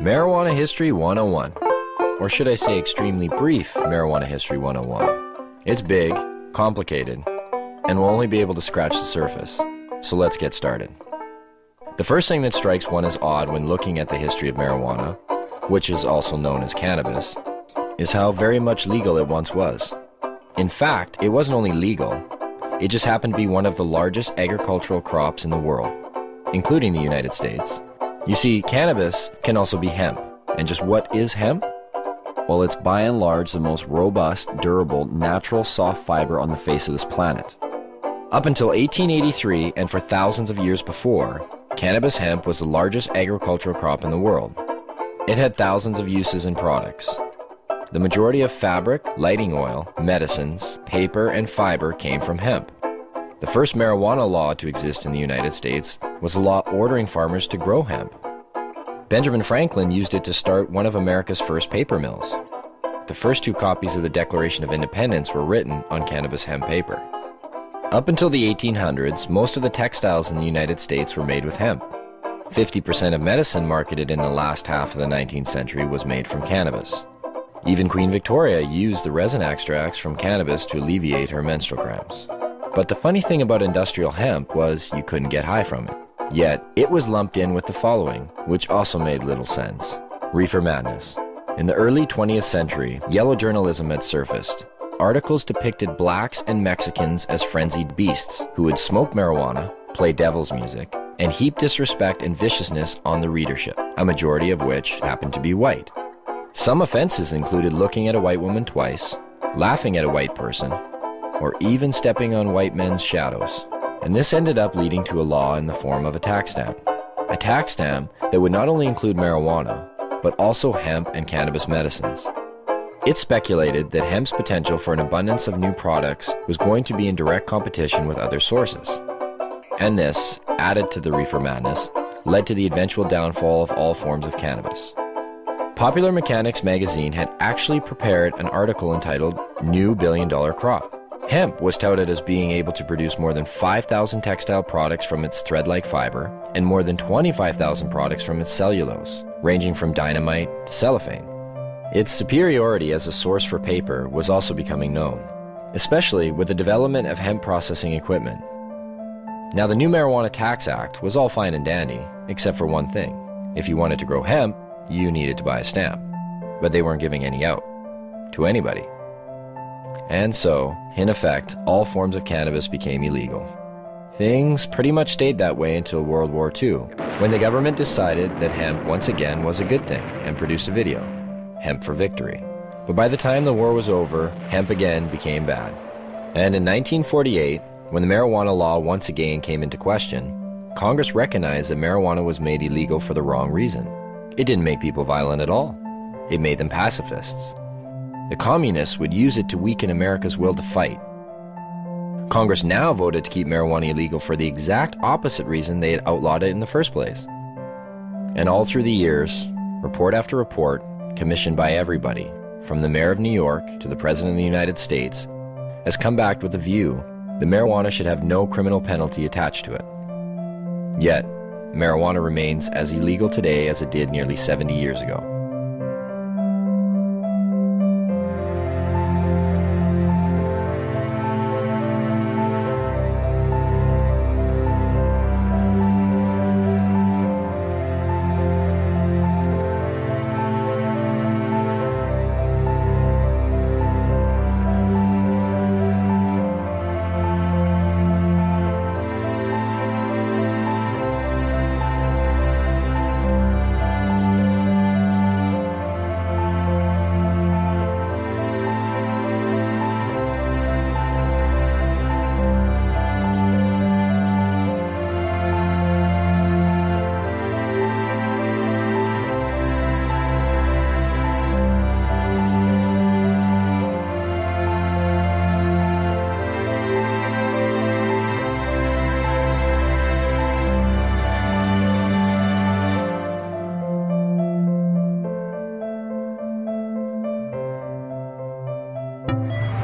Marijuana History 101. Or should I say extremely brief Marijuana History 101. It's big, complicated, and we'll only be able to scratch the surface. So let's get started. The first thing that strikes one as odd when looking at the history of marijuana, which is also known as cannabis, is how very much legal it once was. In fact, it wasn't only legal, it just happened to be one of the largest agricultural crops in the world, including the United States. You see, cannabis can also be hemp. And just what is hemp? Well, it's by and large the most robust, durable, natural soft fiber on the face of this planet. Up until 1883, and for thousands of years before, cannabis hemp was the largest agricultural crop in the world. It had thousands of uses and products. The majority of fabric, lighting oil, medicines, paper, and fiber came from hemp. The first marijuana law to exist in the United States was a law ordering farmers to grow hemp. Benjamin Franklin used it to start one of America's first paper mills. The first two copies of the Declaration of Independence were written on cannabis hemp paper. Up until the 1800s, most of the textiles in the United States were made with hemp. 50% of medicine marketed in the last half of the 19th century was made from cannabis. Even Queen Victoria used the resin extracts from cannabis to alleviate her menstrual cramps. But the funny thing about industrial hemp was you couldn't get high from it. Yet, it was lumped in with the following, which also made little sense. Reefer madness. In the early 20th century, yellow journalism had surfaced. Articles depicted blacks and Mexicans as frenzied beasts who would smoke marijuana, play devil's music, and heap disrespect and viciousness on the readership, a majority of which happened to be white. Some offenses included looking at a white woman twice, laughing at a white person, or even stepping on white men's shadows. And this ended up leading to a law in the form of a tax stamp. A tax stamp that would not only include marijuana, but also hemp and cannabis medicines. It's speculated that hemp's potential for an abundance of new products was going to be in direct competition with other sources. And this, added to the reefer madness, led to the eventual downfall of all forms of cannabis. Popular Mechanics magazine had actually prepared an article entitled New Billion-Dollar Crop. Hemp was touted as being able to produce more than 5,000 textile products from its thread-like fiber and more than 25,000 products from its cellulose, ranging from dynamite to cellophane. Its superiority as a source for paper was also becoming known, especially with the development of hemp processing equipment. Now, the new Marijuana Tax Act was all fine and dandy, except for one thing. If you wanted to grow hemp, you needed to buy a stamp, but they weren't giving any out to anybody. And so, in effect, all forms of cannabis became illegal. Things pretty much stayed that way until World War II, when the government decided that hemp once again was a good thing and produced a video, Hemp for Victory. But by the time the war was over, hemp again became bad. And in 1948, when the marijuana law once again came into question, Congress recognized that marijuana was made illegal for the wrong reason. It didn't make people violent at all. It made them pacifists. The communists would use it to weaken America's will to fight. Congress now voted to keep marijuana illegal for the exact opposite reason they had outlawed it in the first place. And all through the years, report after report, commissioned by everybody, from the mayor of New York to the president of the United States, has come back with the view that marijuana should have no criminal penalty attached to it. Yet, marijuana remains as illegal today as it did nearly 70 years ago.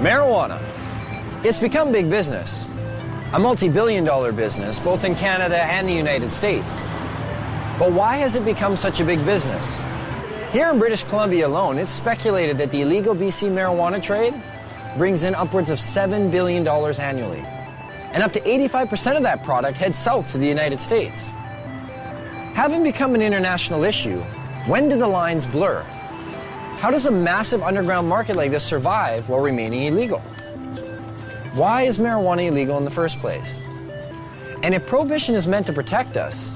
Marijuana. It's become big business. A multi-billion-dollar business, both in Canada and the United States. But why has it become such a big business? Here in British Columbia alone, it's speculated that the illegal BC marijuana trade brings in upwards of $7 billion annually. And up to 85% of that product heads south to the United States. Having become an international issue, when do the lines blur? How does a massive underground market like this survive while remaining illegal? Why is marijuana illegal in the first place? And if prohibition is meant to protect us,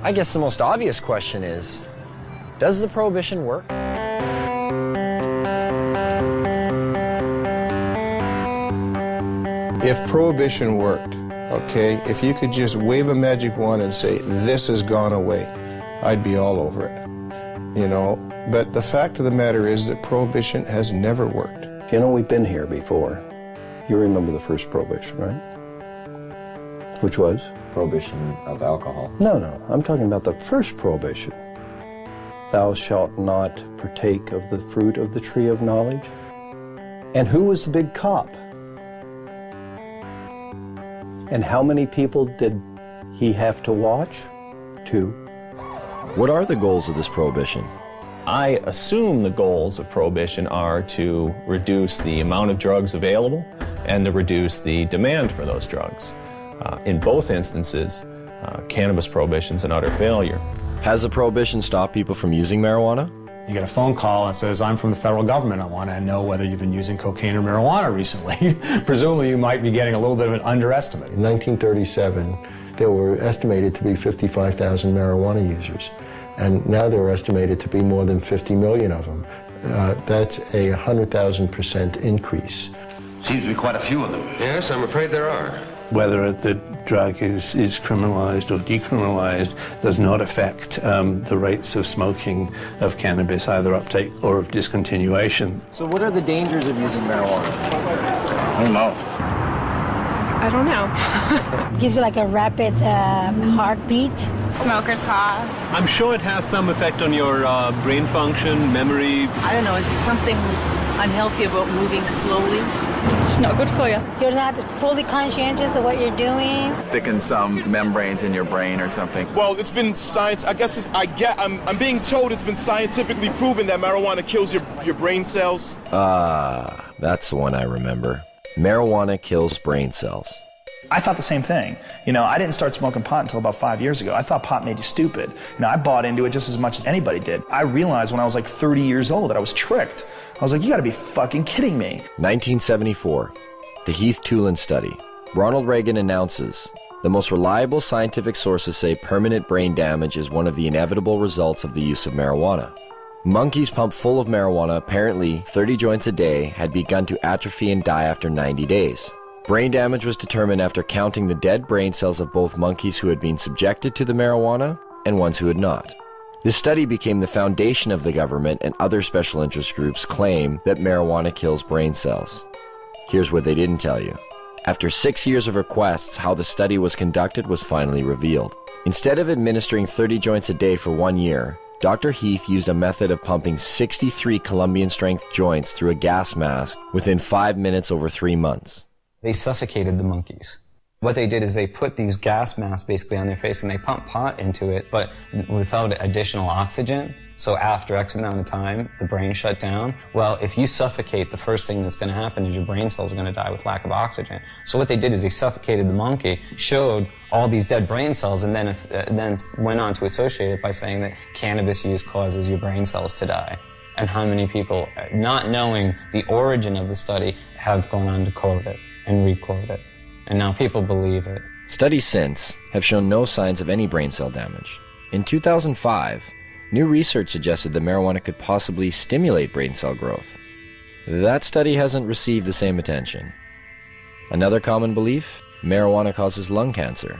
I guess the most obvious question is, does the prohibition work? If prohibition worked, okay, if you could just wave a magic wand and say, this has gone away, I'd be all over it, you know. But the fact of the matter is that prohibition has never worked. You know, we've been here before. You remember the first prohibition, right? Which was? Prohibition of alcohol. No, I'm talking about the first prohibition. Thou shalt not partake of the fruit of the tree of knowledge. And who was the big cop? And how many people did he have to watch? 2. What are the goals of this prohibition? I assume the goals of prohibition are to reduce the amount of drugs available and to reduce the demand for those drugs. In both instances, cannabis prohibition's an utter failure. Has the prohibition stopped people from using marijuana? You get a phone call that says, I'm from the federal government. I want to know whether you've been using cocaine or marijuana recently. Presumably you might be getting a little bit of an underestimate. In 1937, there were estimated to be 55,000 marijuana users. And now there are estimated to be more than 50 million of them. That's a 100,000% increase. Seems to be quite a few of them. Yes, I'm afraid there are. Whether the drug is criminalized or decriminalized does not affect the rates of smoking of cannabis, either uptake or of discontinuation. So what are the dangers of using marijuana? I don't know. I don't know. Gives you like a rapid heartbeat. Smoker's cough. I'm sure it has some effect on your brain function, memory. I don't know, is there something unhealthy about moving slowly? It's not good for you. You're not fully conscientious of what you're doing. Thickens some membranes in your brain or something. Well, it's been science. I guess I'm being told it's been scientifically proven that marijuana kills your brain cells. That's the one I remember. Marijuana kills brain cells. I thought the same thing. You know, I didn't start smoking pot until about 5 years ago. I thought pot made you stupid. You know, I bought into it just as much as anybody did. I realized when I was like 30 years old that I was tricked. I was like, you gotta be fucking kidding me. 1974, the Heath Tulin study. Ronald Reagan announces, the most reliable scientific sources say permanent brain damage is one of the inevitable results of the use of marijuana. Monkeys pumped full of marijuana, apparently 30 joints a day, had begun to atrophy and die after 90 days. Brain damage was determined after counting the dead brain cells of both monkeys who had been subjected to the marijuana and ones who had not. This study became the foundation of the government, and other special interest groups claim that marijuana kills brain cells. Here's what they didn't tell you. After 6 years of requests, how the study was conducted was finally revealed. Instead of administering 30 joints a day for 1 year, Dr. Heath used a method of pumping 63 Colombian-strength joints through a gas mask within 5 minutes over 3 months. They suffocated the monkeys. What they did is they put these gas masks basically on their face and they pumped pot into it, but without additional oxygen. So after X amount of time, the brain shut down. Well, if you suffocate, the first thing that's going to happen is your brain cells are going to die with lack of oxygen. So what they did is they suffocated the monkey, showed all these dead brain cells, and then went on to associate it by saying that cannabis use causes your brain cells to die. And how many people, not knowing the origin of the study, have gone on to quote it and re-quote it. And now people believe it. Studies since have shown no signs of any brain cell damage. In 2005, new research suggested that marijuana could possibly stimulate brain cell growth. That study hasn't received the same attention. Another common belief? Marijuana causes lung cancer.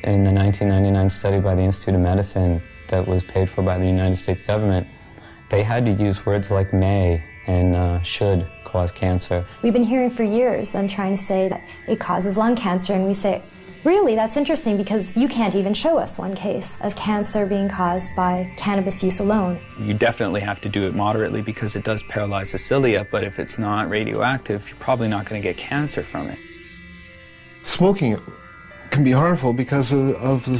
In the 1999 study by the Institute of Medicine that was paid for by the United States government, they had to use words like may and should cause cancer. We've been hearing for years them trying to say that it causes lung cancer, and we say, really, that's interesting because you can't even show us one case of cancer being caused by cannabis use alone. You definitely have to do it moderately because it does paralyze the cilia, but if it's not radioactive, you're probably not going to get cancer from it. Smoking can be harmful because of the